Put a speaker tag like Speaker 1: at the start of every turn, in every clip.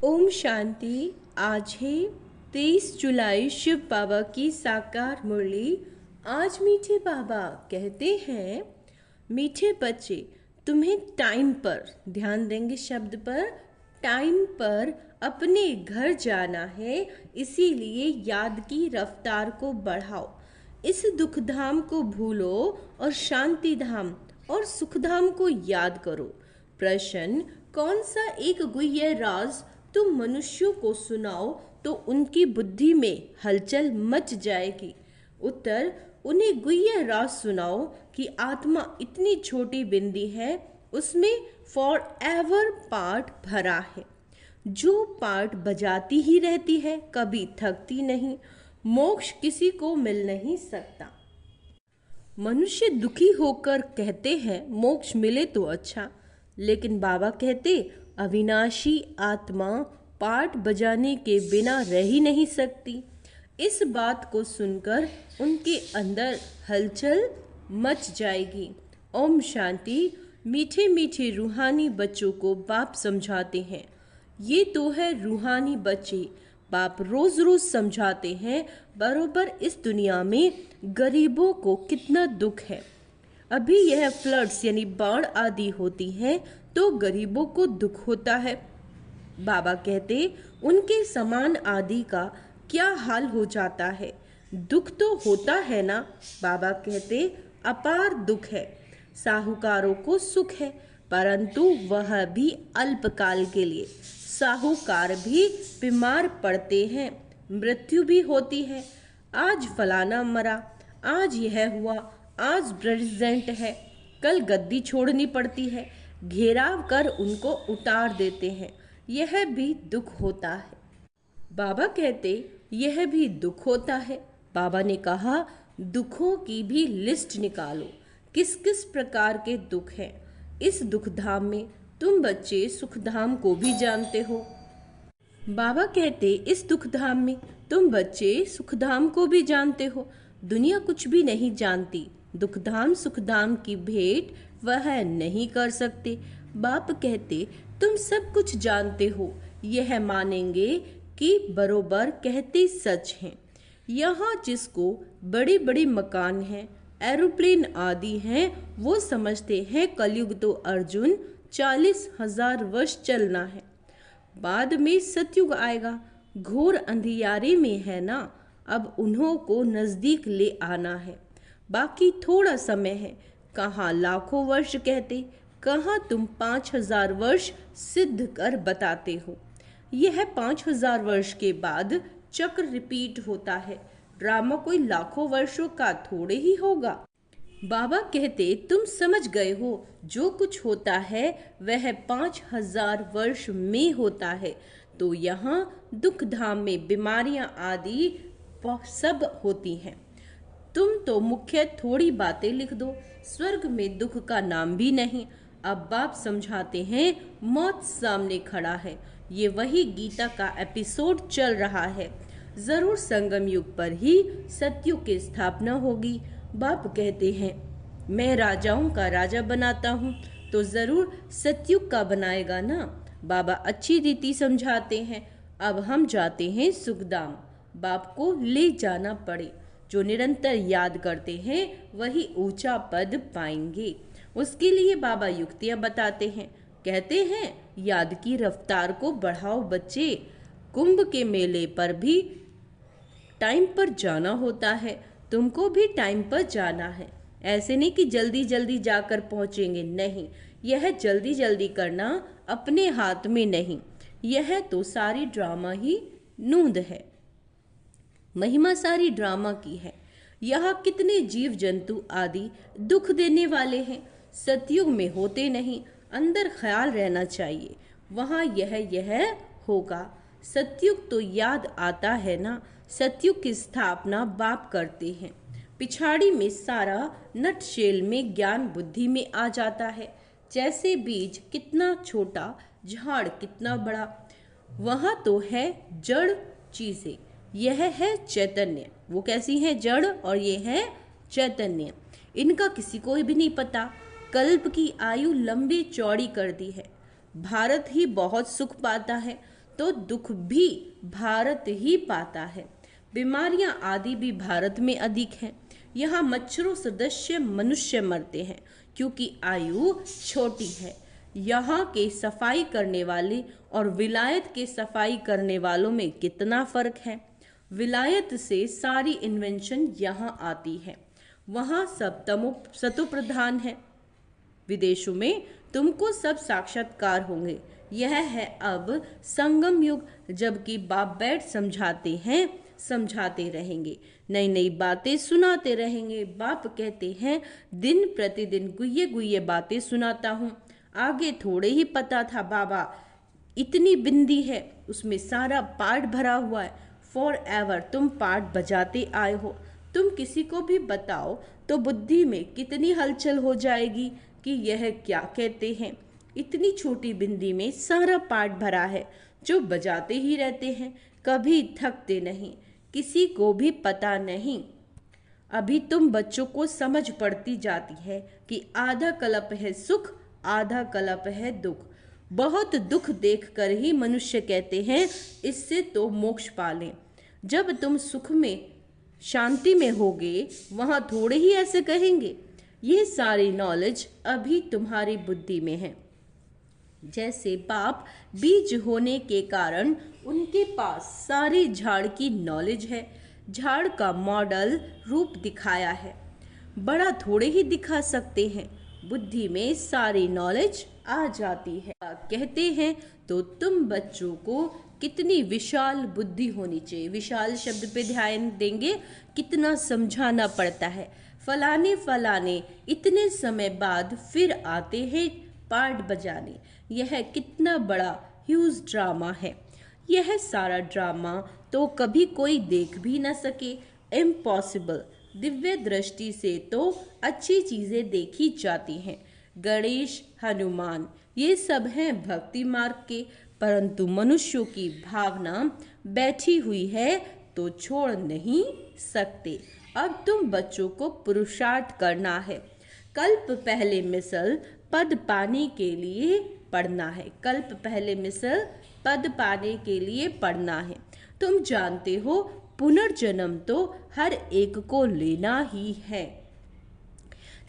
Speaker 1: ओम शांति। आज है 23 जुलाई, शिव बाबा की साकार मुरली। आज मीठे बाबा कहते हैं, मीठे बच्चे तुम्हें टाइम पर, ध्यान देंगे शब्द पर, टाइम पर अपने घर जाना है। इसीलिए याद की रफ्तार को बढ़ाओ। इस दुखधाम को भूलो और शांति धाम और सुखधाम को याद करो। प्रश्न, कौन सा एक गुह्य राज तुम मनुष्यों को सुनाओ तो उनकी बुद्धि में हलचल मच जाएगी? उत्तर, उन्हें गुह्य राज सुनाओ कि आत्मा इतनी छोटी बिंदी है, उसमें फॉर एवर पार्ट भरा है, जो पार्ट बजाती ही रहती है, कभी थकती नहीं। मोक्ष किसी को मिल नहीं सकता। मनुष्य दुखी होकर कहते हैं मोक्ष मिले तो अच्छा, लेकिन बाबा कहते अविनाशी आत्मा पार्ट बजाने के बिना रह ही नहीं सकती। इस बात को सुनकर उनके अंदर हलचल मच जाएगी। ओम शांति। मीठे मीठे रूहानी बच्चों को बाप समझाते हैं। ये तो है रूहानी बच्चे। बाप रोज रोज समझाते हैं बरोबर इस दुनिया में गरीबों को कितना दुख है। अभी यह फ्लड्स यानी बाढ़ आदि होती है तो गरीबों को दुख होता है। बाबा कहते उनके समान आदि का क्या हाल हो जाता है। दुख तो होता है ना। बाबा कहते अपार दुख है। साहूकारों को सुख है, परंतु वह भी अल्पकाल के लिए। साहूकार भी बीमार पड़ते हैं, मृत्यु भी होती है। आज फलाना मरा, आज यह हुआ, आज प्रेसिडेंट है, कल गद्दी छोड़नी पड़ती है, घेराव कर उनको उतार देते हैं। यह भी दुख होता है। बाबा कहते यह भी दुख होता है। बाबा ने कहा दुखों की भी लिस्ट निकालो, किस किस प्रकार के दुख हैं। इस दुखधाम में तुम बच्चे सुखधाम को भी जानते हो। बाबा कहते इस दुखधाम में तुम बच्चे सुखधाम को भी जानते हो। दुनिया कुछ भी नहीं जानती। दुखधाम सुखधाम की भेंट वह नहीं कर सकते। बाप कहते तुम सब कुछ जानते हो, यह मानेंगे कि बरोबर कहते सच हैं। यहाँ जिसको बड़ी बड़ी मकान हैं, एरोप्लेन आदि हैं, वो समझते हैं कलयुग तो अर्जुन 40,000 वर्ष चलना है। बाद में सतयुग आएगा, घोर अंधियारे में है ना। अब उन्हों को नजदीक ले आना है। बाकी थोड़ा समय है। कहाँ लाखों वर्ष कहते, कहाँ तुम 5,000 वर्ष सिद्ध कर बताते हो। यह 5,000 वर्ष के बाद चक्र रिपीट होता है। ड्रामा कोई लाखों वर्षों का थोड़े ही होगा। बाबा कहते तुम समझ गए हो, जो कुछ होता है वह 5,000 वर्ष में होता है। तो यहाँ दुख धाम में बीमारियां आदि सब होती हैं। तुम तो मुख्य थोड़ी बातें लिख दो, स्वर्ग में दुख का नाम भी नहीं। अब बाप समझाते हैं मौत सामने खड़ा है। ये वही गीता का एपिसोड चल रहा है। जरूर संगम युग पर ही सतयुग की स्थापना होगी। बाप कहते हैं मैं राजाओं का राजा बनाता हूँ, तो जरूर सतयुग का बनाएगा ना। बाबा अच्छी रीति समझाते हैं। अब हम जाते हैं सुखधाम। बाप को ले जाना पड़े। जो निरंतर याद करते हैं वही ऊंचा पद पाएंगे। उसके लिए बाबा युक्तियां बताते हैं। कहते हैं याद की रफ्तार को बढ़ाओ बच्चे। कुंभ के मेले पर भी टाइम पर जाना होता है। तुमको भी टाइम पर जाना है। ऐसे नहीं कि जल्दी जल्दी जाकर पहुंचेंगे, नहीं। यह जल्दी जल्दी करना अपने हाथ में नहीं। यह तो सारी ड्रामा ही नूंद है। महिमा सारी ड्रामा की है। यहाँ कितने जीव जंतु आदि दुख देने वाले हैं। सतयुग में होते नहीं। अंदर ख्याल रहना चाहिए, वहाँ यह होगा। सतयुग तो याद आता है ना। सतयुग की स्थापना बाप करते हैं। पिछाड़ी में सारा नटशेल में ज्ञान बुद्धि में आ जाता है। जैसे बीज कितना छोटा, झाड़ कितना बड़ा। वहाँ तो है जड़ चीजें, यह है चैतन्य। वो कैसी है? जड़, और ये है चैतन्य। इनका किसी को भी नहीं पता। कल्प की आयु लंबी चौड़ी कर दी है। भारत ही बहुत सुख पाता है। तो दुख भी भारत ही पाता है। बीमारियां आदि भी भारत में अधिक हैं। यहाँ मच्छरों सदस्य मनुष्य मरते हैं क्योंकि आयु छोटी है। यहाँ के सफाई करने वाले और विलायत के सफाई करने वालों में कितना फर्क है। विलायत से सारी इन्वेंशन यहाँ आती है, वहाँ सब सतो प्रधान है। विदेशों में तुमको सब साक्षात्कार होंगे। यह है अब संगम युग, जबकि बाप बैठ समझाते हैं, समझाते रहेंगे, नई नई बातें सुनाते रहेंगे। बाप कहते हैं दिन प्रतिदिन गुये गुये बातें सुनाता हूँ। आगे थोड़े ही पता था बाबा, इतनी बिंदी है उसमें सारा पाठ भरा हुआ है। फॉर एवर तुम पाठ बजाते आए हो। तुम किसी को भी बताओ तो बुद्धि में कितनी हलचल हो जाएगी कि यह क्या कहते हैं। इतनी छोटी बिंदी में सारा पाठ भरा है, जो बजाते ही रहते हैं, कभी थकते नहीं, किसी को भी पता नहीं। अभी तुम बच्चों को समझ पड़ती जाती है कि आधा कल्प है सुख, आधा कल्प है दुख। बहुत दुख देखकर ही मनुष्य कहते हैं इससे तो मोक्ष पालें। जब तुम सुख में शांति में होगे वहां थोड़े ही ऐसे कहेंगे। ये सारी नॉलेज अभी तुम्हारी बुद्धि में है। जैसे बाप बीज होने के कारण उनके पास सारे झाड़ की नॉलेज है, झाड़ का मॉडल रूप दिखाया है, बड़ा थोड़े ही दिखा सकते हैं। बुद्धि में सारी नॉलेज आ जाती है। कहते हैं तो तुम बच्चों को कितनी विशाल बुद्धि होनी चाहिए। विशाल शब्द पे ध्यान देंगे, कितना समझाना पड़ता है। फलाने फलाने इतने समय बाद फिर आते हैं पाठ बजाने। यह कितना बड़ा ह्यूज ड्रामा है। यह सारा ड्रामा तो कभी कोई देख भी न सके, इम्पॉसिबल। दिव्य दृष्टि से तो अच्छी चीजें देखी जाती हैं। गणेश, हनुमान ये सब हैं भक्ति मार्ग के, परंतु मनुष्यों की भावना बैठी हुई है तो छोड़ नहीं सकते। अब तुम बच्चों को पुरुषार्थ करना है। कल्प पहले मिसल पद पाने के लिए पढ़ना है। कल्प पहले मिसल पद पाने के लिए पढ़ना है। तुम जानते हो पुनर्जन्म तो हर एक को लेना ही है।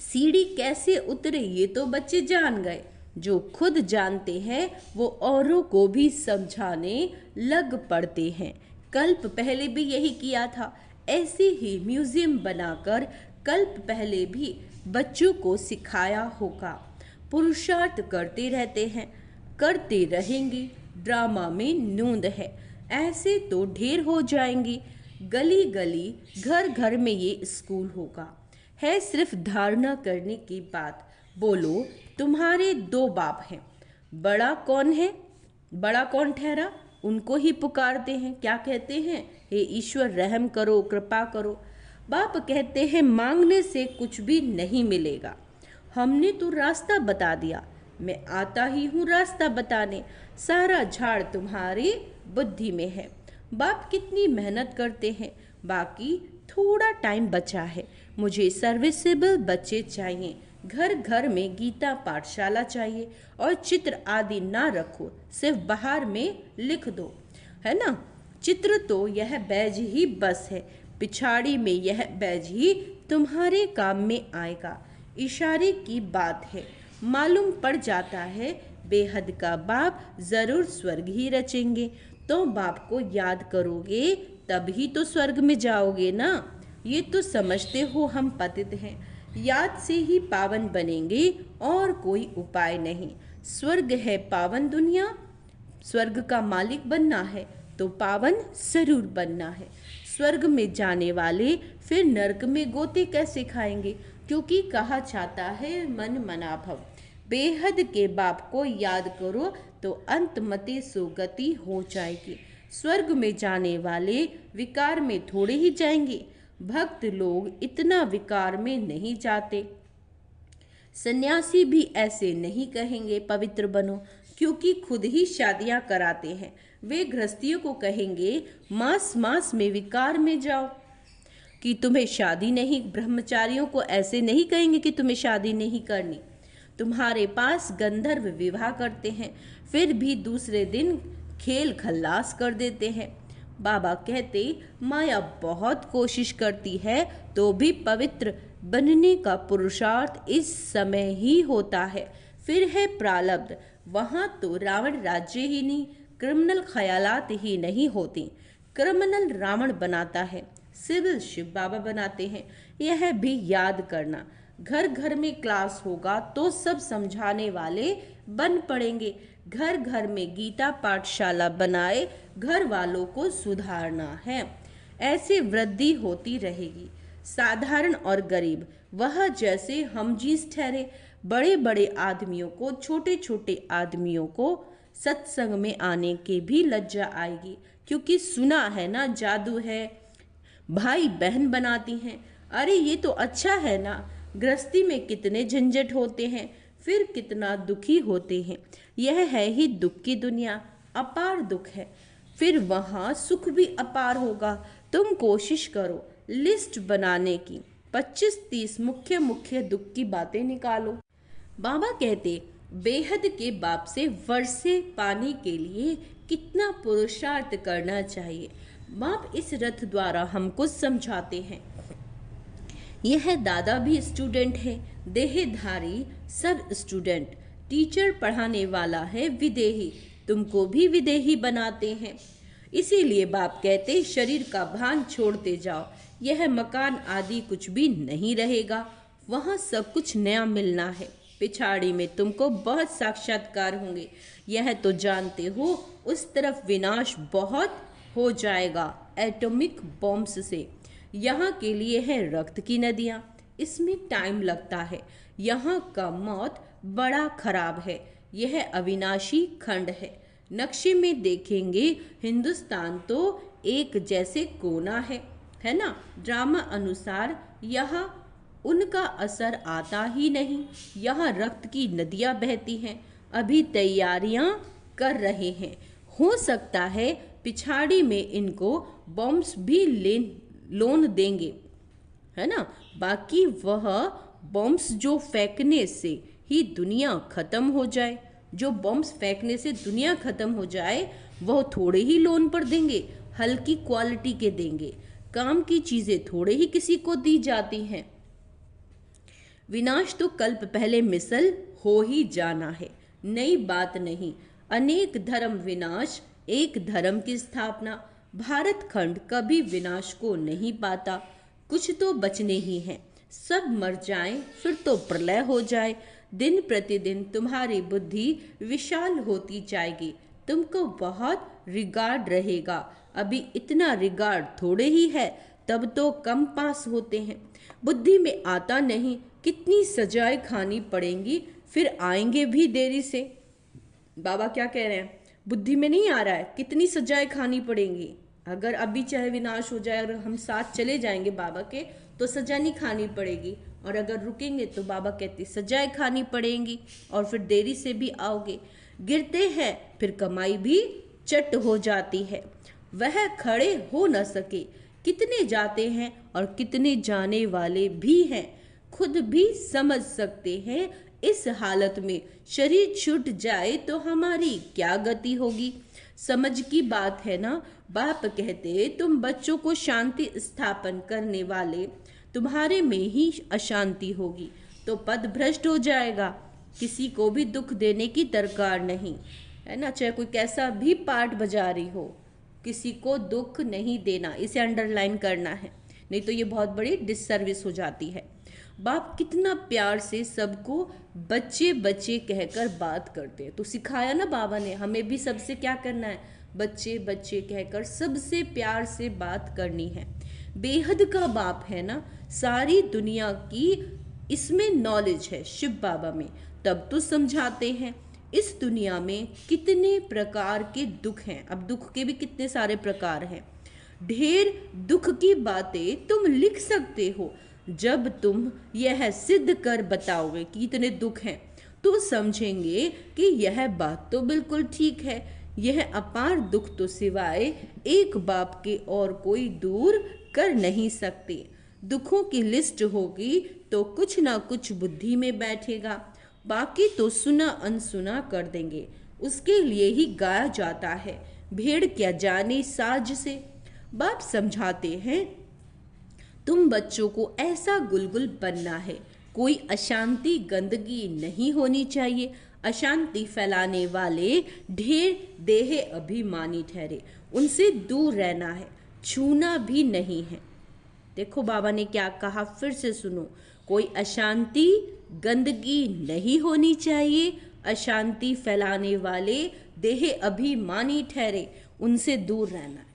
Speaker 1: सीढ़ी कैसे उतरे ये तो बच्चे जान गए। जो खुद जानते हैं वो औरों को भी समझाने लग पड़ते हैं। कल्प पहले भी यही किया था। ऐसे ही म्यूजियम बनाकर कल्प पहले भी बच्चों को सिखाया होगा। पुरुषार्थ करते रहते हैं, करते रहेंगे। ड्रामा में नूंद है, ऐसे तो ढेर हो जाएंगे। गली गली घर घर में ये स्कूल होगा। है सिर्फ धारणा करने की बात। बोलो तुम्हारे दो बाप हैं, बड़ा कौन है? बड़ा कौन ठहरा? उनको ही पुकारते हैं, क्या कहते हैं? हे ईश्वर रहम करो, कृपा करो। बाप कहते हैं मांगने से कुछ भी नहीं मिलेगा। हमने तो रास्ता बता दिया, मैं आता ही हूँ रास्ता बताने। सारा झाड़ तुम्हारी बुद्धि में है। बाप कितनी मेहनत करते हैं, बाकी थोड़ा टाइम बचा है। मुझे सर्विसेबल बच्चे चाहिए। घर घर में गीता पाठशाला चाहिए और चित्र आदि ना रखो, सिर्फ बाहर में लिख दो, है ना। चित्र तो यह बैज ही बस है, पिछाड़ी में यह बैज ही तुम्हारे काम में आएगा। इशारे की बात है, मालूम पड़ जाता है बेहद का बाप जरूर स्वर्ग ही रचेंगे। तो बाप को याद करोगे तभी तो स्वर्ग में जाओगे ना। ये तो समझते हो हम पतित हैं, याद से ही पावन बनेंगे और कोई उपाय नहीं। स्वर्ग है पावन दुनिया, स्वर्ग का मालिक बनना है तो पावन जरूर बनना है। स्वर्ग में जाने वाले फिर नरक में गोते कैसे खाएंगे? क्योंकि कहा जाता है मन मना भव। बेहद के बाप को याद करो तो अंतमति सुगति हो जाएगी। स्वर्ग में जाने वाले विकार में थोड़े ही जाएंगे। भक्त लोग इतना विकार में नहीं जाते। सन्यासी भी ऐसे नहीं कहेंगे पवित्र बनो, क्योंकि खुद ही शादियां कराते हैं। वे गृहस्थियों को कहेंगे मास मास में विकार में जाओ कि तुम्हें शादी नहीं। ब्रह्मचारियों को ऐसे नहीं कहेंगे कि तुम्हें शादी नहीं करनी। तुम्हारे पास गंधर्व विवाह करते हैं, फिर भी दूसरे दिन खेल खल्लास कर देते हैं। बाबा कहते, माया बहुत कोशिश करती है तो भी पवित्र बनने का पुरुषार्थ इस समय ही होता है। फिर है प्रारब्ध, वहाँ तो रावण राज्य ही नहीं, क्रिमिनल ख्यालात ही नहीं होती। क्रिमिनल रावण बनाता है, सिविल शिव बाबा बनाते हैं। यह भी याद करना, घर घर में क्लास होगा तो सब समझाने वाले बन पड़ेंगे। घर घर में गीता पाठशाला बनाए, घर वालों को सुधारना है। ऐसे वृद्धि होती रहेगी। साधारण और गरीब वह जैसे हमजीज ठहरे। बड़े बड़े आदमियों को, छोटे छोटे आदमियों को सत्संग में आने की भी लज्जा आएगी, क्योंकि सुना है ना जादू है, भाई बहन बनाती हैं। अरे ये तो अच्छा है ना, गृहस्थी में कितने झंझट होते हैं, फिर कितना दुखी होते हैं। यह है ही दुख की दुनिया, अपार दुख है। फिर वहाँ सुख भी अपार होगा। तुम कोशिश करो लिस्ट बनाने की, 25-30 मुख्य मुख्य दुख की बातें निकालो। बाबा कहते, बेहद के बाप से वर्षे पाने के लिए कितना पुरुषार्थ करना चाहिए। बाप इस रथ द्वारा हमको समझाते हैं। यह दादा भी स्टूडेंट है, देहधारी सब स्टूडेंट। टीचर पढ़ाने वाला है विदेही, तुमको भी विदेही बनाते हैं। इसीलिए बाप कहते, शरीर का भान छोड़ते जाओ। यह मकान आदि कुछ भी नहीं रहेगा, वहाँ सब कुछ नया मिलना है। पिछाड़ी में तुमको बहुत साक्षात्कार होंगे, यह तो जानते हो। उस तरफ विनाश बहुत हो जाएगा एटॉमिक बॉम्ब्स से। यहाँ के लिए है रक्त की नदियाँ, इसमें टाइम लगता है। यहाँ का मौत बड़ा खराब है। यह अविनाशी खंड है। नक्शे में देखेंगे हिंदुस्तान तो एक जैसे कोना है ना। ड्रामा अनुसार यहाँ उनका असर आता ही नहीं। यहाँ रक्त की नदियाँ बहती हैं। अभी तैयारियां कर रहे हैं। हो सकता है पिछाड़ी में इनको बॉम्ब्स भी लोन देंगे, है ना। बाकी वह बॉम्ब्स जो फेंकने से ही दुनिया खत्म हो जाए, जो बॉम्ब्स फेंकने से दुनिया खत्म हो जाए, वह थोड़े ही लोन पर देंगे, हल्की क्वालिटी के देंगे। काम की चीजें थोड़े ही किसी को दी जाती हैं। विनाश तो कल्प पहले मिसल हो ही जाना है, नई बात नहीं। अनेक धर्म विनाश, एक धर्म की स्थापना। भारत खंड कभी विनाश को नहीं पाता। कुछ तो बचने ही हैं। सब मर जाएं, फिर तो प्रलय हो जाए। दिन प्रतिदिन तुम्हारी बुद्धि विशाल होती जाएगी। तुमको बहुत रिगार्ड रहेगा। अभी इतना रिगार्ड थोड़े ही है, तब तो कम पास होते हैं। बुद्धि में आता नहीं, कितनी सजाएं खानी पड़ेंगी, फिर आएंगे भी देरी से। बाबा क्या कह रहे हैं, बुद्धि में नहीं आ रहा है, कितनी सजाएं खानी पड़ेंगी। अगर अभी चाहे विनाश हो जाए और हम साथ चले जाएंगे बाबा के, तो सजा नहीं खानी पड़ेगी। और अगर रुकेंगे तो बाबा कहते सजाएं खानी पड़ेंगी, और फिर देरी से भी आओगे। गिरते हैं फिर कमाई भी चट हो जाती है। वह खड़े हो न सके। कितने जाते हैं और कितने जाने वाले भी हैं, खुद भी समझ सकते हैं। इस हालत में शरीर छूट जाए तो हमारी क्या गति होगी। समझ की बात है ना। बाप कहते, तुम बच्चों को शांति स्थापन करने वाले, तुम्हारे में ही अशांति होगी तो पद भ्रष्ट हो जाएगा। किसी को भी दुख देने की दरकार नहीं, है ना। चाहे कोई कैसा भी पार्ट बजा रही हो, किसी को दुख नहीं देना, इसे अंडरलाइन करना है, नहीं तो ये बहुत बड़ी डिससर्विस हो जाती है। बाप कितना प्यार से सबको बच्चे बच्चे कहकर बात करते हैं। तो सिखाया ना बाबा ने, हमें भी सबसे क्या करना है, बच्चे बच्चे कहकर सबसे प्यार से बात करनी है। बेहद का बाप है ना, सारी दुनिया की इसमें नॉलेज है शिव बाबा में, तब तो समझाते हैं। इस दुनिया में कितने प्रकार के दुख हैं, अब दुख के भी कितने सारे प्रकार हैं। ढेर दुख की बातें तुम लिख सकते हो। जब तुम यह सिद्ध कर बताओगे कि इतने दुख हैं, तो समझेंगे कि यह बात तो बिल्कुल ठीक है। यह अपार दुख तो सिवाय एक बाप के और कोई दूर कर नहीं सकते। दुखों की लिस्ट होगी तो कुछ ना कुछ बुद्धि में बैठेगा, बाकी तो सुना अनसुना कर देंगे। उसके लिए ही गाया जाता है, भेड़ क्या जाने साज से। बाप समझाते हैं, तुम बच्चों को ऐसा गुलगुल बनना है, कोई अशांति गंदगी नहीं होनी चाहिए। अशांति फैलाने वाले ढेर देह अभिमानी ठहरे, उनसे दूर रहना है, छूना भी नहीं है। देखो बाबा ने क्या कहा, फिर से सुनो। कोई अशांति गंदगी नहीं होनी चाहिए, अशांति फैलाने वाले देह अभिमानी ठहरे, उनसे दूर रहना है,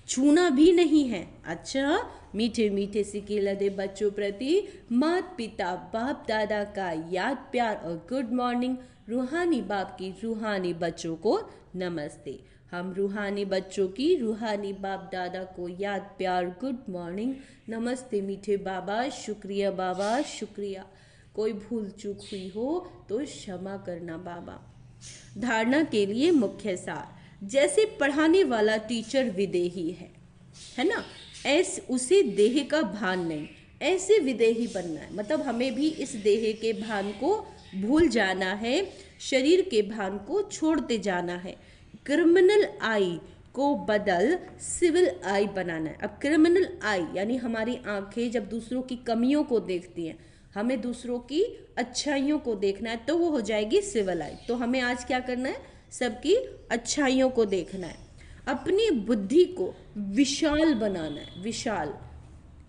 Speaker 1: छूना भी नहीं है। अच्छा, मीठे मीठे सिक्के लदे बच्चों प्रति माता पिता बाप दादा का याद प्यार और गुड मॉर्निंग। रूहानी बाप की रूहानी बच्चों को नमस्ते। हम रूहानी बच्चों की रूहानी बाप दादा को याद प्यार गुड मॉर्निंग, नमस्ते मीठे बाबा, शुक्रिया बाबा, शुक्रिया। कोई भूल चूक हुई हो तो क्षमा करना बाबा। धारणा के लिए मुख्य सार, जैसे पढ़ाने वाला टीचर विदेही है ना, ऐसे उसे देह का भान नहीं, ऐसे विदेही बनना है। मतलब हमें भी इस देह के भान को भूल जाना है, शरीर के भान को छोड़ते जाना है। क्रिमिनल आई को बदल सिविल आई बनाना है। अब क्रिमिनल आई यानी हमारी आंखें जब दूसरों की कमियों को देखती हैं, हमें दूसरों की अच्छाइयों को देखना है, तो वो हो जाएगी सिविल आई। तो हमें आज क्या करना है, सबकी अच्छाइयों को देखना है, अपनी बुद्धि को विशाल बनाना है। विशाल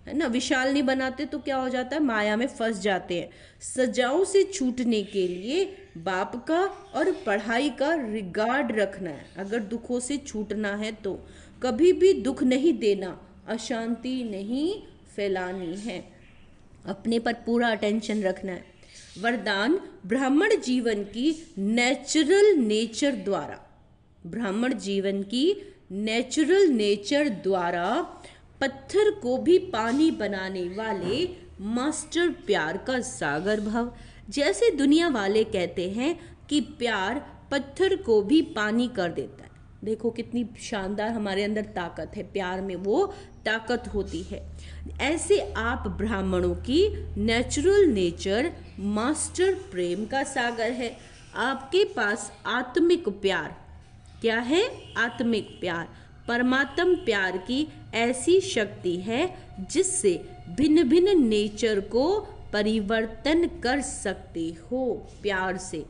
Speaker 1: है ना, विशाल नहीं बनाते तो क्या हो जाता है, माया में फंस जाते हैं। सजाओं से छूटने के लिए बाप का और पढ़ाई का रिगार्ड रखना है। अगर दुखों से छूटना है तो कभी भी दुख नहीं देना, अशांति नहीं फैलानी है, अपने पर पूरा अटेंशन रखना है। वरदान, ब्राह्मण जीवन की नेचुरल नेचर द्वारा, ब्राह्मण जीवन की नेचुरल नेचर द्वारा पत्थर को भी पानी बनाने वाले मास्टर प्यार का सागर भव। जैसे दुनिया वाले कहते हैं कि प्यार पत्थर को भी पानी कर देता है, देखो कितनी शानदार हमारे अंदर ताकत है, प्यार में वो ताकत होती है। ऐसे आप ब्राह्मणों की नेचुरल नेचर मास्टर प्रेम का सागर है। आपके पास आत्मिक प्यार क्या है, आत्मिक प्यार परमात्म प्यार की ऐसी शक्ति है जिससे भिन्न भिन्न नेचर को परिवर्तन कर सकते हो प्यार से।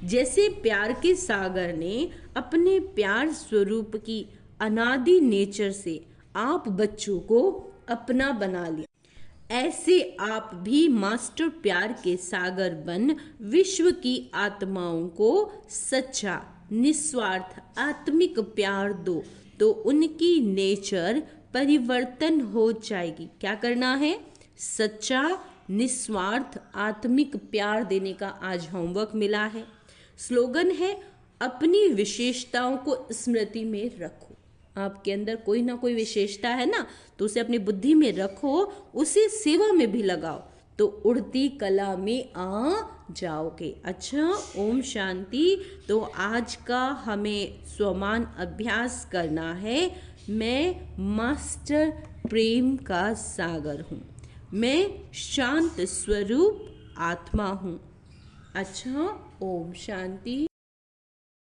Speaker 1: जैसे प्यार के सागर ने अपने प्यार स्वरूप की अनादि नेचर से आप बच्चों को अपना बना लिया, ऐसे आप भी मास्टर प्यार के सागर बन विश्व की आत्माओं को सच्चा निस्वार्थ आत्मिक प्यार दो, तो उनकी नेचर परिवर्तन हो जाएगी। क्या करना है, सच्चा निस्वार्थ आत्मिक प्यार देने का आज होमवर्क मिला है। स्लोगन है, अपनी विशेषताओं को स्मृति में रखो। आपके अंदर कोई ना कोई विशेषता है ना, तो उसे अपनी बुद्धि में रखो, उसे सेवा में भी लगाओ, तो उड़ती कला में आ जाओगे। अच्छा, ओम शांति। तो आज का हमें स्वमान अभ्यास करना है। मैं मास्टर प्रेम का सागर हूँ, मैं शांत स्वरूप आत्मा हूँ। अच्छा, ओम शांति।